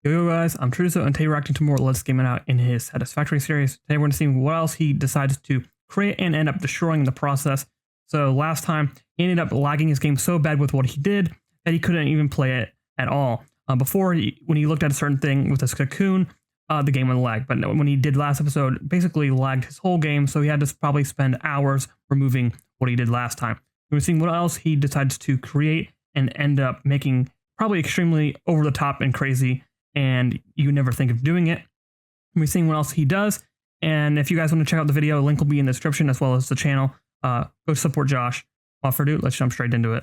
Yo guys, I'm Truzuo, and today we're reacting to more Let's Game It Out in his Satisfactory series. Today we're going to see what else he decides to create and end up destroying in the process. So last time, he ended up lagging his game so bad with what he did that he couldn't even play it at all. When he looked at a certain thing with his cocoon, the game would lag. But when he did last episode, basically lagged his whole game, so he had to probably spend hours removing what he did last time. We're seeing what else he decides to create and end up making probably extremely over the top and crazy, and you never think of doing it. We're seeing what else he does, and if you guys want to check out the video, link will be in the description as well as the channel. Go support Josh. Without further ado, let's jump straight into it.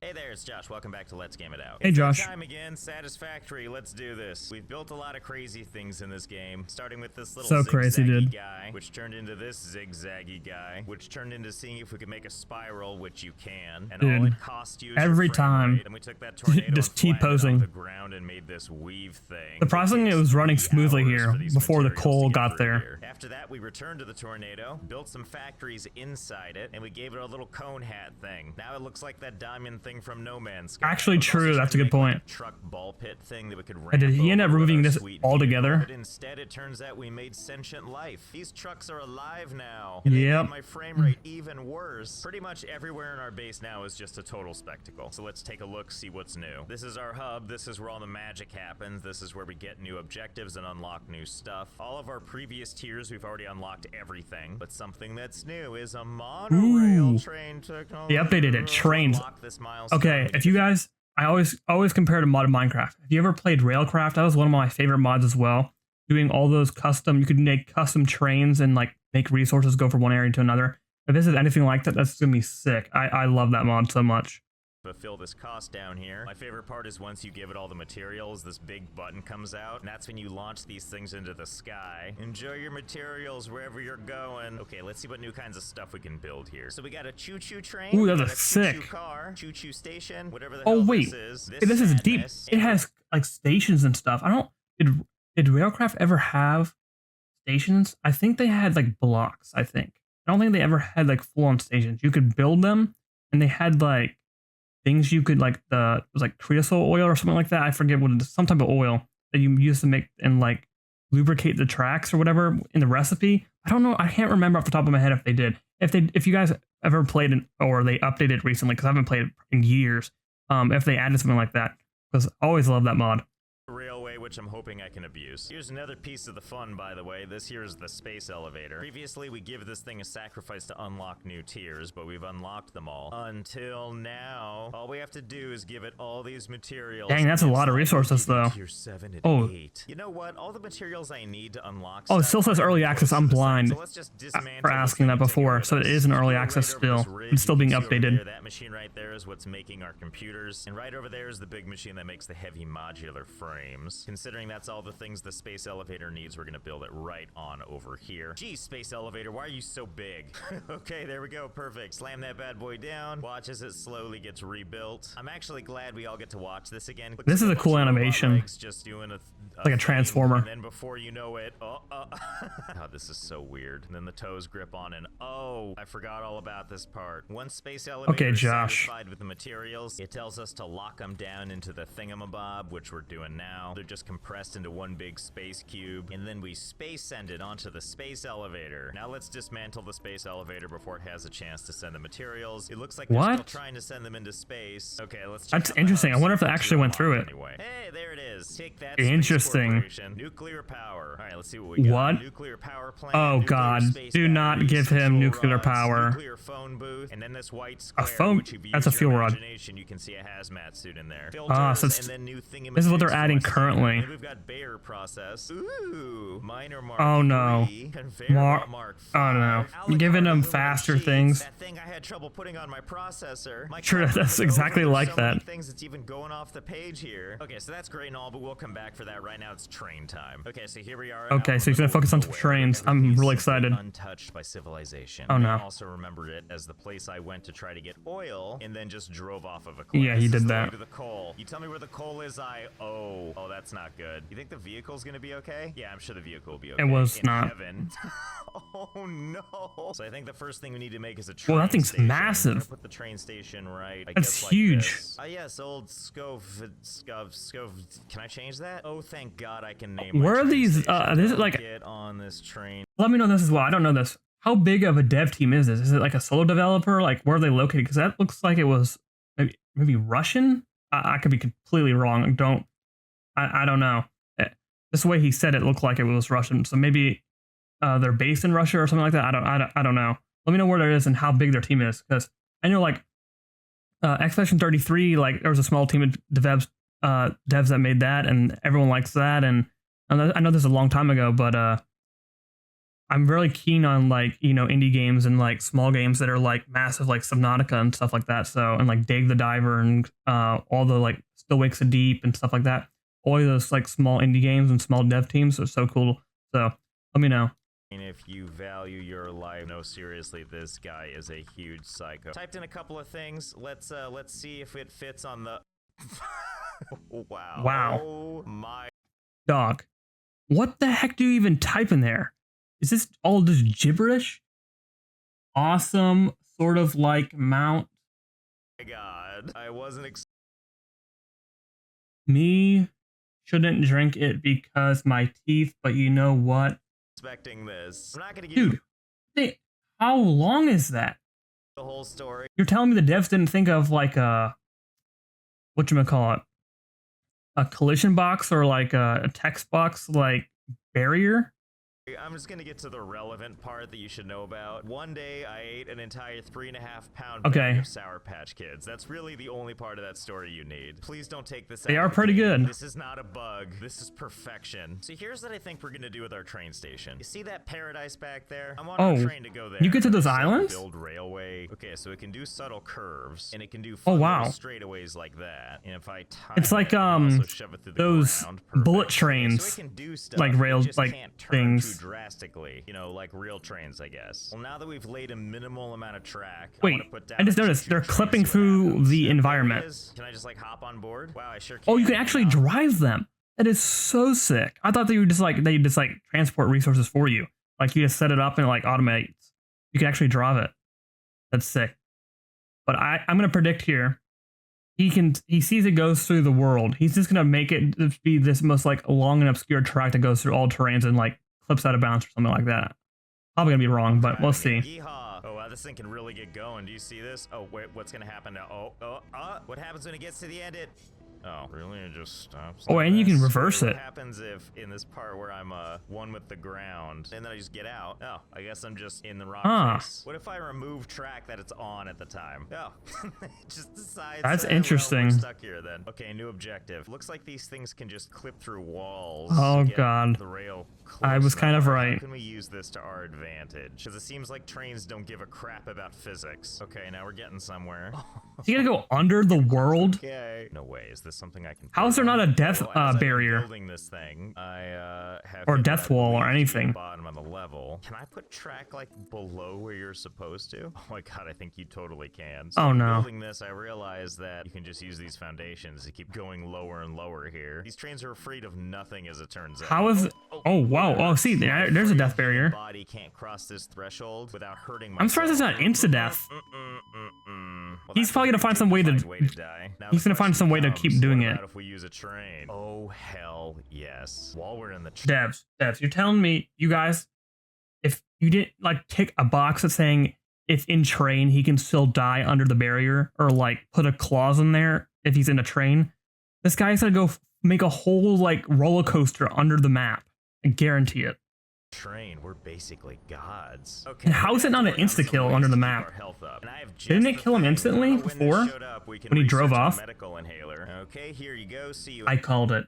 Hey there, it's Josh. Welcome back to Let's Game It Out. Hey, Josh. Time again, Satisfactory. Let's do this. We've built a lot of crazy things in this game, starting with this little zigzaggy guy, which turned into this zigzaggy guy, which turned into seeing if we could make a spiral, which you can. And all it cost you is every time. Then we took that tornado just and T-posing the ground and made this weave thing. The processing, it was running smoothly here before the coal got there. After that, we returned to the tornado, built some factories inside it, and we gave it a little cone hat thing. Now it looks like that diamond thing from No Man's Sky. Actually true, that's a good point. Like a truck ball pit thing that we could And did he end up removing this all together? But instead, it turns out we made sentient life. These trucks are alive now. Yep. My frame rate even worse. Pretty much everywhere in our base now is just a total spectacle. So let's take a look, see what's new. This is our hub. This is where all the magic happens. This is where we get new objectives and unlock new stuff. All of our previous tiers, we've already unlocked everything. But something that's new is a monorail train technology. They updated it. Trains. Okay, if you guys, I always compare to modded Minecraft. If you ever played Railcraft, that was one of my favorite mods as well. Doing all those custom, you could make custom trains and like make resources go from one area to another. If this is anything like that, that's gonna be sick. I love that mod so much. Fulfill this cost down here. My favorite part is once you give it all the materials, this big button comes out, and that's when you launch these things into the sky. Enjoy your materials wherever you're going. Okay, let's see what new kinds of stuff we can build here. So we got a choo-choo train. Ooh, that's a sick choo-choo car, choo-choo station, whatever the hell this is. This is deep. It has like stations and stuff. Did Railcraft ever have stations? I think they had like blocks, I don't think they ever had like full-on stations. You could build them, and they had like things you could like, it was like Truzuo oil or something like that. I forget what it is, some type of oil that you use to make and like lubricate the tracks or whatever in the recipe. I don't know. I can't remember off the top of my head if they did. If you guys ever played it or they updated it recently, because I haven't played it in years. If they added something like that, because I always love that mod. Railway, which I'm hoping I can abuse. Here's another piece of the fun, by the way. This here is the space elevator. Previously, we give this thing a sacrifice to unlock new tiers, but we've unlocked them all. Until now, all we have to do is give it all these materials. Dang, that's a lot of resources, though. Tier 7 and 8. You know what? All the materials I need to unlock. Oh, it still says early access. I'm blind so for asking that before, so it is an early access still. It's still being updated. That machine right there is what's making our computers, and right over there is the big machine that makes the heavy modular frames. Considering that's all the things the space elevator needs, we're gonna build it right on over here. Geez, space elevator, why are you so big? Okay, there we go, perfect. Slam that bad boy down, watch as it slowly gets rebuilt. I'm actually glad we all get to watch this again. This is a cool animation. Just doing like a transformer. And then before you know it, oh, this is so weird. And then the toes grip on, and oh, I forgot all about this part. Once space elevator is satisfied with the materials, it tells us to lock them down into the thingamabob, which we're doing now. They're just compressed into one big space cube, and then we space send it onto the space elevator. Now let's dismantle the space elevator before it has a chance to send the materials. It looks like they're still trying to send them into space. Okay, let's check. That's interesting. I wonder if it actually went through it. Anyway. Hey, there it is. Take that. Interesting. Nuclear power. All right, let's see what we got. What? Nuclear power plant. Oh god, do not give him nuclear power. Nuclear phone booth, and then this white square. A phone? That's a fuel rod. You can see a hazmat suit in there. So this is what they're adding currently. We've got Bayer process. Ooh, minor mark. Oh no. Mark. Oh no. You're giving them faster things. That thing I had trouble putting on my processor. Sure, that's exactly like that. Things that's even going off the page here. Okay, so that's great and all, but we'll come back for that. Right now it's train time. Okay, so here we are. Okay, so he's gonna focus on some trains. I'm really excited. Untouched by civilization. Oh no. I also remembered it as the place I went to try to get oil and then just drove off of a cliff. Yeah, he did that. To the coal. You tell me where the coal is, oh, that's not good. You think the vehicle's gonna be okay? Yeah, I'm sure the vehicle will be okay. It was in not. Heaven. Oh no. So I think the first thing we need to make is a train Well, that thing's station. massive. I'm gonna put the train station right. That's guess huge. Like yes, old Scove. Can I change that? Oh, thank God I can name. Where my are train these? station. This is like. Get on this train. Let me know this as well. I don't know this. How big of a dev team is this? Is it like a solo developer? Like, where are they located? Because that looks like it was maybe Russian. I could be completely wrong. I don't know. This way he said it looked like it was Russian. So maybe they're based in Russia or something like that. I don't know. Let me know where it is and how big their team is, because I know like Expedition 33, like there was a small team of devs that made that, and everyone likes that. And I know this is a long time ago, but I'm really keen on like, you know, indie games and like small games that are like massive, like Subnautica and stuff like that. So, and like Dave the Diver and all the like Still Wakes the Deep and stuff like that. All of those like small indie games and small dev teams are so cool. So let me know. And if you value your life, no, seriously, this guy is a huge psycho. Typed in a couple of things. Let's see if it fits on the. Wow. Wow. Oh my. Dog. What the heck do you even type in there? Is this all just gibberish? Awesome, sort of like Mount. My God, I wasn't. Me shouldn't drink it because my teeth, but you know what? Expecting this. I'm not gonna give Dude, how long is that? The whole story. You're telling me the devs didn't think of like a whatchamacallit, a collision box or like a text box like barrier? I'm just gonna get to the relevant part that you should know about. One day I ate an entire 3.5-pound bag of Sour Patch Kids. That's really the only part of that story you need. Please don't take this. They are pretty good. This is not a bug. This is perfection. So here's what I think we're gonna do with our train station. You see that paradise back there? I'm on a train to go there. You get to those islands? Build railway. Okay, so it can do subtle curves and it can do straightaways like that. And if I time it's like shove it through the those ground, bullet trains, so it can do stuff, like rail like things. Drastically, you know, like real trains, I guess. Well, now that we've laid a minimal amount of track, wait, I just noticed they're clipping through the environment. Can I just like hop on board? Wow, I sure can. Oh, you can actually drive them. That is so sick. I thought they just like transport resources for you. Like you just set it up and it like automates. You can actually drive it. That's sick. But I'm gonna predict here. He sees it goes through the world. He's just gonna make it be this most like long and obscure track that goes through all terrains and like clips out of bounds or something like that. Probably gonna be wrong, but we'll see. Yeehaw. Oh wow, this thing can really get going. Do you see this? Oh wait, what's gonna happen now? What happens when it gets to the end? Oh, really? It just stops. Oh, and you can reverse it. What happens if in this part where I'm one with the ground and then I just get out? Oh, I guess I'm just in the rock face. What if I remove track that it's on at the time? Oh, it just decides. That's interesting. Well, we're stuck here then. Okay, new objective. Looks like these things can just clip through walls. Oh God. The rail. I was kind of right. How can we use this to our advantage? Because it seems like trains don't give a crap about physics. Okay, now we're getting somewhere. You gotta go under the world? Okay. No way. Is this something I can? How is there not a death barrier? Building this thing, I have or death wall or anything. Bottom of the level. Can I put track like below where you're supposed to? Oh my God, I think you totally can. So oh no. Building this, I realized that you can just use these foundations to keep going lower and lower here. These trains are afraid of nothing, as it turns out. How is? Oh wow. Oh, see, there's a death barrier. Body can't cross this threshold without hurting myself. I'm surprised it's not insta-death. Well, he's probably gonna find some way to die. He's gonna find some way to keep doing it. If we use a train. Oh hell yes. While we're in the devs, you're telling me, you guys, if you didn't like tick a box that's saying if in train he can still die under the barrier, or like put a clause in there if he's in a train, this guy's gonna go make a whole like roller coaster under the map. I guarantee it. Train, we're basically gods. Okay. And how is it not an insta kill under the map? Didn't it kill him instantly before when he drove off? Okay, here you go. See you. I called it.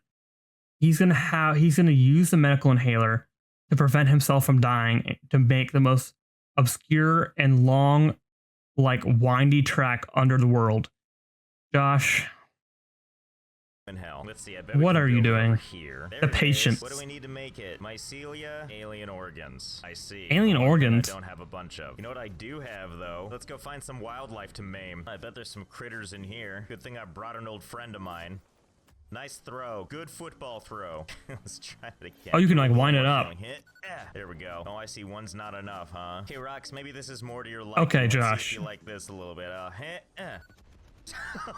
He's gonna use the medical inhaler to prevent himself from dying, to make the most obscure and long, like windy track under the world. Josh. Hell. Let's see, what are you doing? Here. The patience. What do we need to make it? Mycelia, alien organs. I see. Alien organs? I don't have a bunch of. You know what I do have, though? Let's go find some wildlife to maim. I bet there's some critters in here. Good thing I brought an old friend of mine. Nice throw. Good football throw. Let's try it again. Oh, you can like wind it up. There we go. Oh, I see one's not enough, huh? Okay, Rox, maybe this is more to your liking. Okay, Let's Josh. see if you like this a little bit.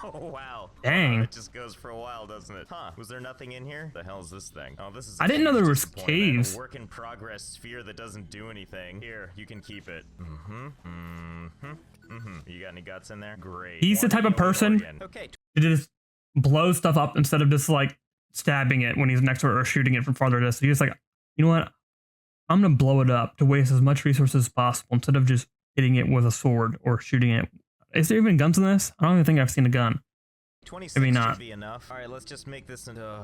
Oh, wow. Dang. It just goes for a while, doesn't it? Huh. Was there nothing in here? The hell is this thing? Oh, this is I didn't know there was caves. A work in progress sphere that doesn't do anything. Here, you can keep it. You got any guts in there? Great. He's the type of person okay. to just blow stuff up instead of just like stabbing it when he's next to it or shooting it from farther distance. He's just like, you know what? I'm gonna blow it up to waste as much resources as possible instead of just hitting it with a sword or shooting it. Is there even guns in this? I don't even think I've seen a gun. 26 Maybe not. should be enough. All right, let's just make this into...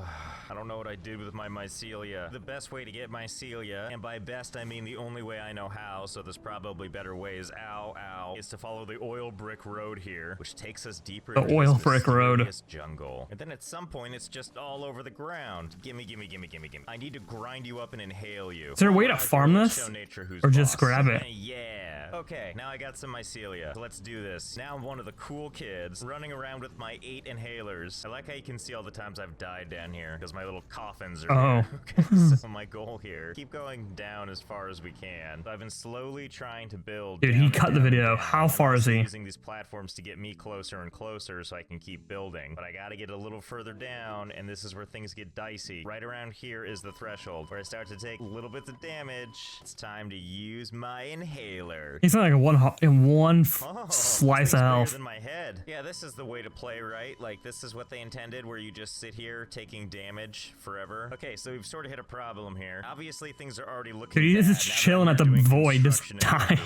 I don't know what I did with my mycelia. The best way to get mycelia, and by best I mean the only way I know how, so there's probably better ways, is to follow the oil brick road here, which takes us deeper into The oil this brick road. jungle. And then at some point, it's just all over the ground. Gimme. I need to grind you up and inhale you. Is there a way to farm this? Or just grab it? Yeah. Okay, now I got some mycelia. So let's do this. Now I'm one of the cool kids running around with my 8 inhalers. I like how you can see all the times I've died down here because my little coffins are here. Okay, so my goal here, keep going down as far as we can. So I've been slowly trying to build. Dude, he cut the video. How far is he? Using these platforms to get me closer and closer so I can keep building. But I gotta get a little further down, and this is where things get dicey. Right around here is the threshold where I start to take little bits of damage. It's time to use my inhaler. He's not like one slice of health. Than my head. Yeah, this is the way to play, right? Like, this is what they intended, where you just sit here taking damage forever. Okay, so we've sort of hit a problem here. Obviously, things are already looking Dude, he's bad just chilling at the void, just dying.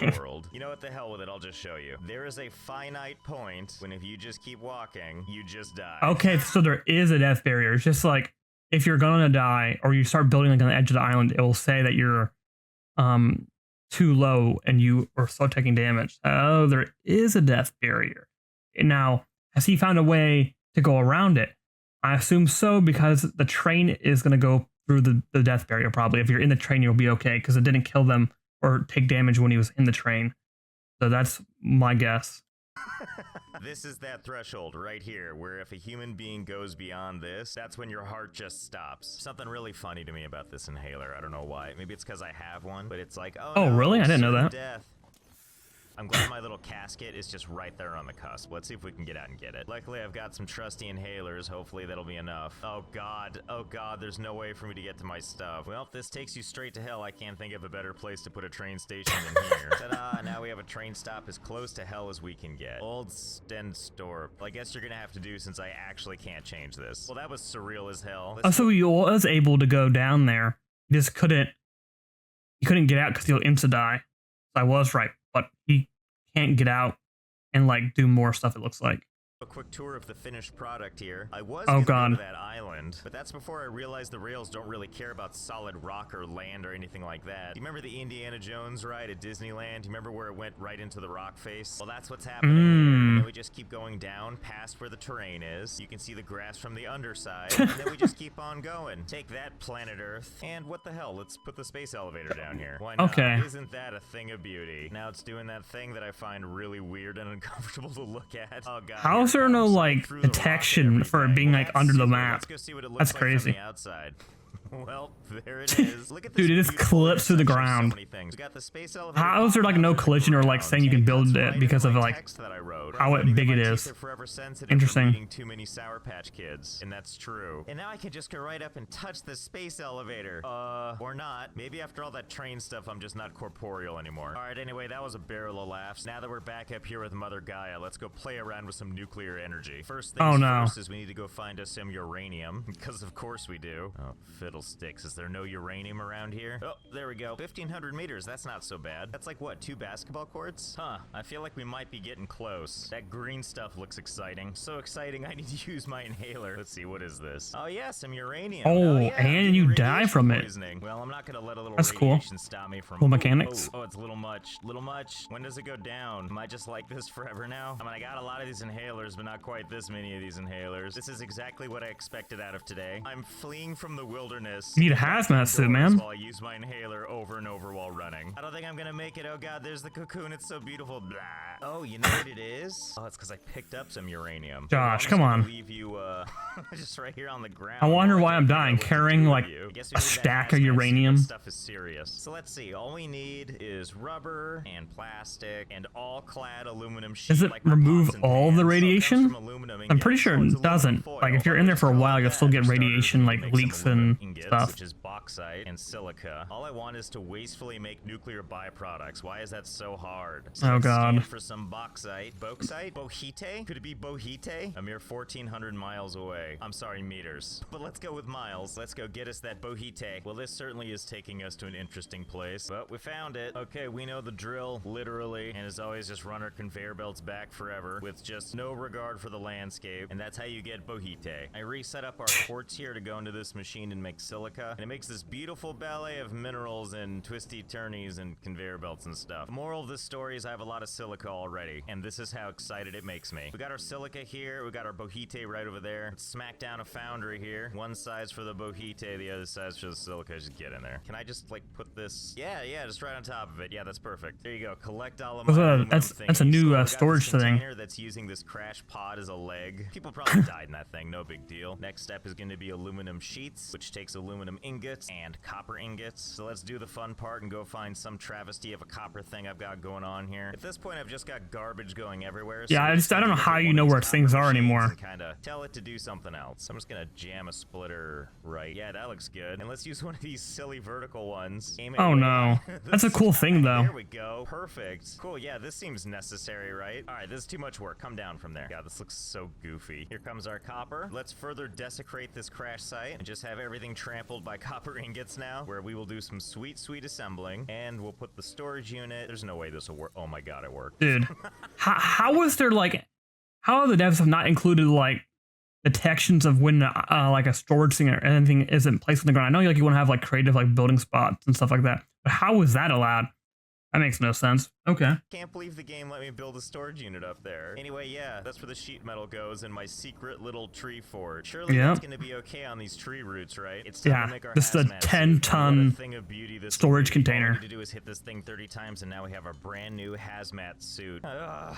You know what, the hell with it, I'll just show you. There is a finite point when if you just keep walking, you just die. Okay, so there is a death barrier. It's just like, if you're gonna die, or you start building like on the edge of the island, it will say that you're too low and you are still taking damage. Oh, there is a death barrier. Now, has he found a way to go around it? I assume so, because the train is going to go through the death barrier probably. If you're in the train, you'll be okay, because it didn't kill them or take damage when he was in the train. So that's my guess. This is that threshold right here, where if a human being goes beyond this, that's when your heart just stops. Something really funny to me about this inhaler. I don't know why. Maybe it's because I have one, but it's like, oh no, really? I didn't know that. Death. I'm glad my little casket is just right there on the cusp. Let's see if we can get out and get it. Luckily, I've got some trusty inhalers. Hopefully, that'll be enough. Oh god, there's no way for me to get to my stuff. Well, if this takes you straight to hell, I can't think of a better place to put a train station than here. Ta-da, now we have a train stop as close to hell as we can get. Old Stenstorp. Well, I guess you're gonna have to do since I actually can't change this. Well, that was surreal as hell. So he was able to go down there. He just couldn't get out because he'll insta-die. I was right, but he can't get out and like do more stuff, it looks like. A quick tour of the finished product here. I was gonna go to that island, but that's before I realized the rails don't really care about solid rock or land or anything like that. You remember the Indiana Jones ride at Disneyland? You remember where it went right into the rock face? Well, that's what's happening here. And then we just keep going down past where the terrain is. You can see the grass from the underside, and then we just keep on going. Take that, planet Earth. And what the hell? Let's put the space elevator down here. Why not? Okay. Isn't that a thing of beauty? Now it's doing that thing that I find really weird and uncomfortable to look at. Oh god. How is there no like detection for it being like under the map? That's crazy. Outside. Well, there it is. Look at this. Dude, it just clips through the ground. How is there like no collision or like saying you can build it because of like how big it is? Interesting. Too many Sour Patch Kids, and that's true. And now I can just go right up and touch the space elevator. Or not. Maybe after all that train stuff, I'm just not corporeal anymore. All right, anyway, that was a barrel of laughs. Now that we're back up here with Mother Gaia, let's go play around with some nuclear energy. First things first is we need to go find us some uranium, because of course we do. Oh, fiddlesticks. Is there no uranium around here? Oh, there we go. 1,500 meters. That's not so bad. That's like, what, 2 basketball courts? Huh. I feel like we might be getting close. That green stuff looks exciting. So exciting, I need to use my inhaler. Let's see, what is this? Oh, yeah, some uranium. Oh, yeah, and you die from it. Poisoning. Well, I'm not going to let a little That's radiation cool. stop me from... Cool mechanics. Oh, it's a little much. Little much. When does it go down? Am I just like this forever now? I mean, I got a lot of these inhalers, but not quite this many of these inhalers. This is exactly what I expected out of today. I'm fleeing from the wilderness goodness. You need a hazmat suit, man. While I use my inhaler over and over while running. I don't think I'm gonna make it. Oh god, there's the cocoon. It's so beautiful. Blah. Oh, you know what it is? Oh, it's because I picked up some uranium. Josh, come on. Leave you just right here on the ground. I wonder why I'm dying carrying like a stack of uranium. Stuff is serious. So let's see. All we need is rubber and plastic and all clad aluminum sheet. Does it remove all the radiation? I'm pretty sure it doesn't. Like if you're in there for a while, you'll still get radiation like leaks and stuff. Which is bauxite and silica. All I want is to wastefully make nuclear byproducts. Why is that so hard? So oh god. For some bauxite. Bauxite? Bohite? Could it be Bohite? A mere 1,400 miles away. I'm sorry, meters. But let's go with miles. Let's go get us that Bohite. Well, this certainly is taking us to an interesting place. But we found it. Okay, we know the drill, literally. And as always, just run our conveyor belts back forever with just no regard for the landscape. And that's how you get Bohite. I reset up our quartz here to go into this machine and make silica. And it makes this beautiful ballet of minerals and twisty turnies and conveyor belts and stuff. The moral of this story is I have a lot of silica already. And this is how excited it makes me. We got our silica here. We got our Bohite right over there. Let's smack down a foundry here. One side's for the Bohite, the other side's for the silica. Just get in there. Can I just like put this? Yeah, just right on top of it. Yeah, that's perfect. There you go. Collect all of my that's a new storage thing. That's using this crash pod as a leg. People probably died in that thing. No big deal. Next step is going to be aluminum sheets, which takes aluminum ingots and copper ingots. So let's do the fun part and go find some travesty of a copper thing I've got going on here. At this point, I've just got garbage going everywhere. So yeah, I don't know how you know where things are anymore. Kind of tell it to do something else. I'm just gonna jam a splitter right. Yeah, that looks good. And let's use one of these silly vertical ones. Oh no, that's a cool thing though. There we go. Perfect. Cool. Yeah, this seems necessary, right? All right, this is too much work. Come down from there. Yeah, this looks so goofy. Here comes our copper. Let's further desecrate this crash site and just have everything trampled by copper ingots now, where we will do some sweet assembling, and we'll put the storage unit. There's no way this will work. Oh my god, it worked. Dude, how was there like, how are the devs have not included like detections of when like a storage thing or anything isn't placed on the ground? I know like you want to have like creative like building spots and stuff like that, but how was that allowed? That makes no sense. Okay. Can't believe the game let me build a storage unit up there. Anyway, yeah, that's where the sheet metal goes in my secret little tree fort. Surely that's gonna be okay on these tree roots, right? It's time to make our this is a 10-ton storage container. All we need to do is hit this thing 30 times, and now we have a brand new hazmat suit.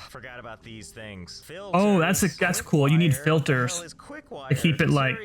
Forgot about these things. Filters. Oh, that's cool. You need filters to keep it like,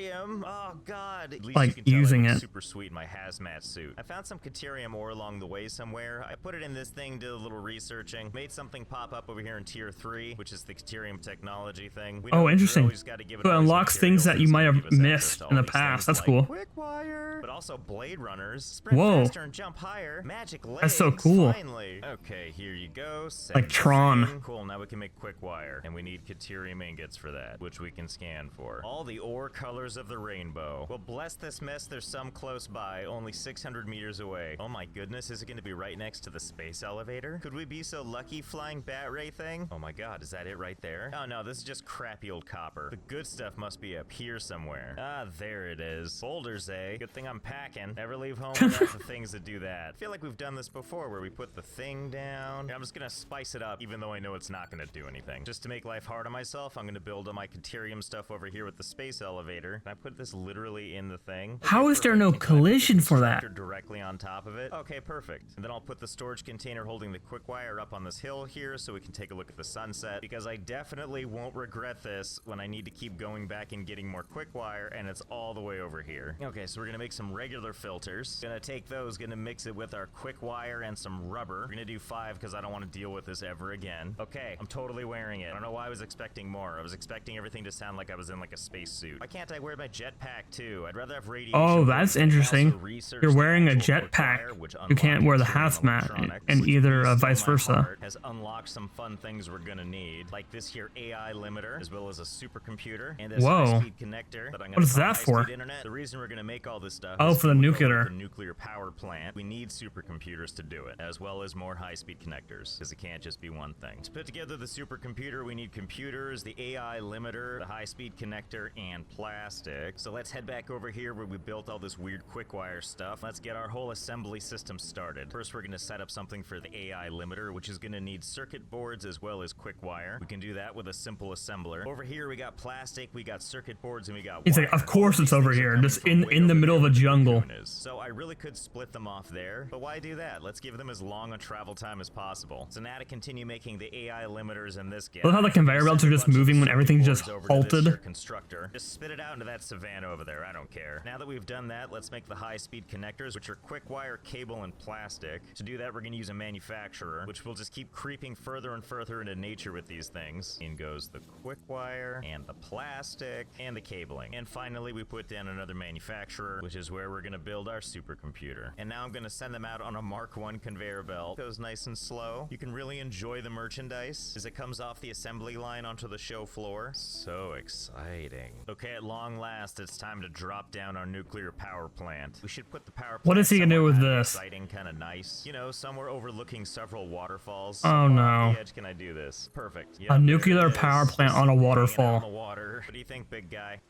oh god, at least like you can tell using it. it. Super sweet, my hazmat suit. I found some Caterium ore along the way somewhere. I put it in this thing, did a little researching, made something pop up over here in tier 3, which is the Caterium technology thing. Oh, interesting. So it unlocks things that you might have missed in the past. That's cool. Quick wire, but also blade runners, sprint faster and jump higher, magic legs. That's so cool. Finally. Okay, here you go. Like Tron. Cool, now we can make quick wire, and we need Caterium ingots for that, which we can scan for. All the ore colors of the rainbow. Well, bless this mess, there's some close by, only 600 meters away. Oh my goodness, is it going to be right next to the space elevator? Could we be so lucky, flying bat ray thing? Oh my god, is that it right there? Oh no, this is just crappy old copper. The good stuff must be up here somewhere. Ah, there it is. Boulders, eh? Good thing I'm packing. Never leave home without the things that do that. I feel like we've done this before, where we put the thing down. I'm just gonna spice it up, even though I know it's not gonna do anything. Just to make life hard on myself, I'm gonna build all my Caterium stuff over here with the space elevator. Can I put this literally in the thing? Okay, how is there no collision for that? Directly on top of it? Okay, perfect. And then I'll put the storage container holding the quick wire up on this hill here so we can take a look at the sunset, because I definitely won't regret this when I need to keep going back and getting more quick wire, and it's all the way over here. Okay, so we're gonna make some regular filters. Gonna take those, gonna mix it with our quick wire and some rubber. We're gonna do 5 because I don't want to deal with this ever again. Okay, I'm totally wearing it. I don't know why I was expecting more. I was expecting everything to sound like I was in like a spacesuit. Why can't I wear my jetpack too? I'd rather have radiation. Oh, that's interesting. You're wearing a jetpack. You can't wear the hazmat, and either vice versa. Has unlocked some fun things we're gonna need, like this here AI limiter, as well as a supercomputer, and this high-speed connector that I'm gonna what is that for? Internet. The reason we're gonna make all this stuff is for the nuclear power plant. We need supercomputers to do it, as well as more high-speed connectors, because it can't just be one thing. To put together the supercomputer, we need computers, the AI limiter, the high-speed connector, and plastic. So let's head back over here where we built all this weird quick wire stuff. Let's get get our whole assembly system started. First, we're going to set up something for the AI limiter, which is going to need circuit boards as well as quick wire. We can do that with a simple assembler. Over here, we got plastic, we got circuit boards, and we got He's wire. like, of course it's over here, just in the middle of a jungle. So I really could split them off there, but why do that? Let's give them as long a travel time as possible. So now to continue making the AI limiters in this game. Look how the conveyor belts are just moving when everything's just halted. Constructor. Just spit it out into that savanna over there, I don't care. Now that we've done that, let's make the high-speed connectors, which are quick wire, cable, and plastic. To do that, we're going to use a manufacturer, which will just keep creeping further and further into nature with these things. In goes the quick wire, and the plastic, and the cabling. And finally, we put down another manufacturer, which is where we're going to build our supercomputer. And now I'm going to send them out on a Mark I conveyor belt. Goes nice and slow. You can really enjoy the merchandise as it comes off the assembly line onto the show floor. So exciting. Okay, at long last, it's time to drop down our nuclear power plant. We should put the power plant. What is he gonna do with this? Exciting, kind of nice. You know, somewhere overlooking several waterfalls. Oh no. The edge can I do this? Perfect. Yep, a nuclear power plant on a waterfall. On the water. What do you think, big guy?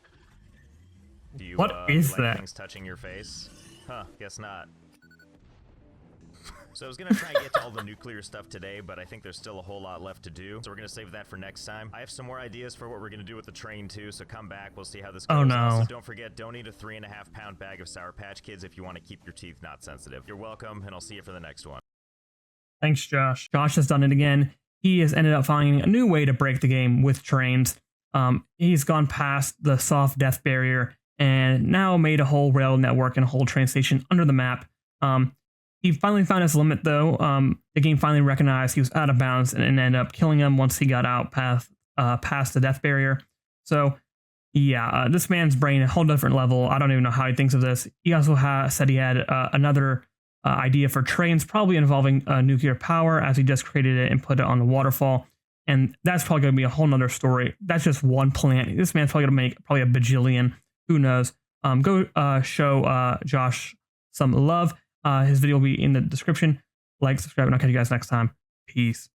Do you, what is like that? Things touching your face? Huh, guess not. So I was going to try and get to all the nuclear stuff today, but I think there's still a whole lot left to do. So we're going to save that for next time. I have some more ideas for what we're going to do with the train too, so come back. We'll see how this goes. Oh no. Also, don't forget, don't eat a 3.5-pound bag of Sour Patch Kids if you want to keep your teeth not sensitive. You're welcome, and I'll see you for the next one. Thanks, Josh. Josh has done it again. He has ended up finding a new way to break the game with trains. He's gone past the soft death barrier and now made a whole rail network and a whole train station under the map. He finally found his limit, though. The game finally recognized he was out of bounds and ended up killing him once he got out past the death barrier. So, yeah, this man's brain a whole different level. I don't even know how he thinks of this. He also said he had another idea for trains, probably involving nuclear power, as he just created it and put it on the waterfall. And that's probably going to be a whole nother story. That's just one plant. This man's probably going to make probably a bajillion. Who knows? Go show Josh some love. His video will be in the description. Like, subscribe, and I'll catch you guys next time. Peace.